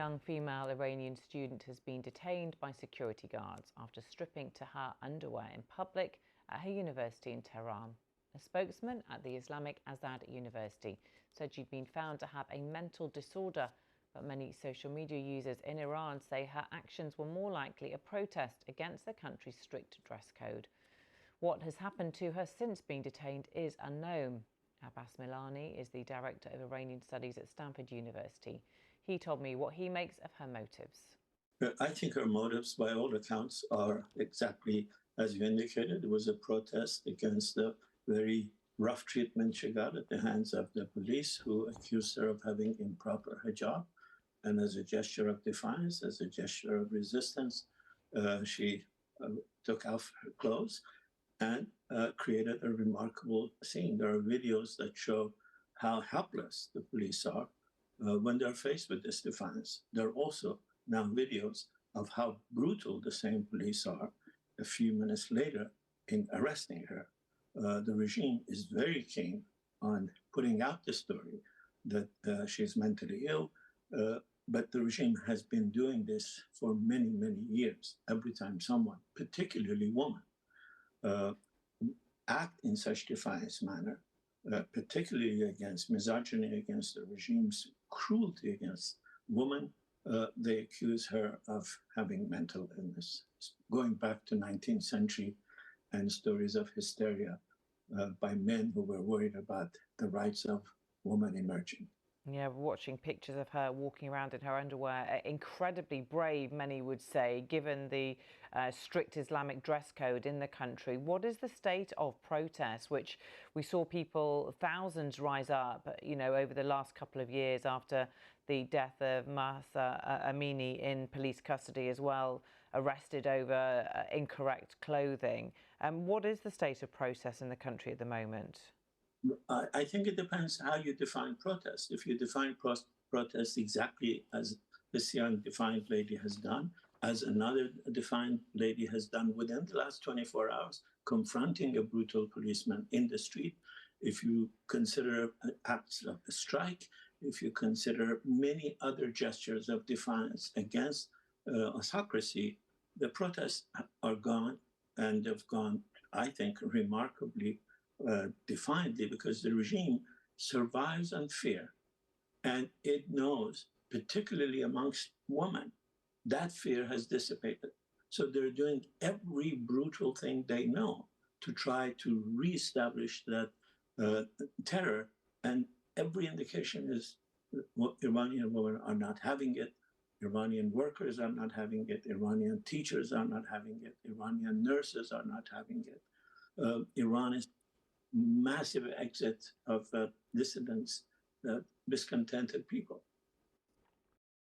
A young female Iranian student has been detained by security guards after stripping to her underwear in public at her university in Tehran. A spokesman at the Islamic Azad University said she'd been found to have a mental disorder, but many social media users in Iran say her actions were more likely a protest against the country's strict dress code. What has happened to her since being detained is unknown. Abbas Milani is the director of Iranian studies at Stanford University. He told me what he makes of her motives. I think her motives, by all accounts, are exactly as you indicated. It was a protest against the very rough treatment she got at the hands of the police, who accused her of having improper hijab. And as a gesture of defiance, as a gesture of resistance, she took off her clothes and created a remarkable scene. There are videos that show how helpless the police are when they're faced with this defiance. There are also now videos of how brutal the same police are a few minutes later in arresting her. The regime is very keen on putting out the story that she's mentally ill, but the regime has been doing this for many, many years. Every time someone, particularly women, act in such defiance manner, particularly against misogyny, against the regime's cruelty against women, they accuse her of having mental illness. Going back to 19th century and stories of hysteria by men who were worried about the rights of women emerging. Yeah, watching pictures of her walking around in her underwear, incredibly brave, many would say, given the strict Islamic dress code in the country. What is the state of protests, which we saw people, thousands rise up, over the last couple of years after the death of Mahsa Amini in police custody as well, arrested over incorrect clothing. What is the state of protest in the country at the moment? I think it depends how you define protest. If you define protest exactly as this young defiant lady has done, as another defiant lady has done within the last 24 hours, confronting a brutal policeman in the street, if you consider acts of a strike, if you consider many other gestures of defiance against autocracy, the protests are gone, and they've gone, I think, remarkably defiantly, because the regime survives on fear, and it knows, particularly amongst women, that fear has dissipated. So they're doing every brutal thing they know to try to reestablish that terror, and every indication is Iranian women are not having it, Iranian workers are not having it, Iranian teachers are not having it, Iranian nurses are not having it. Iran is massive exit of dissidents, discontented people.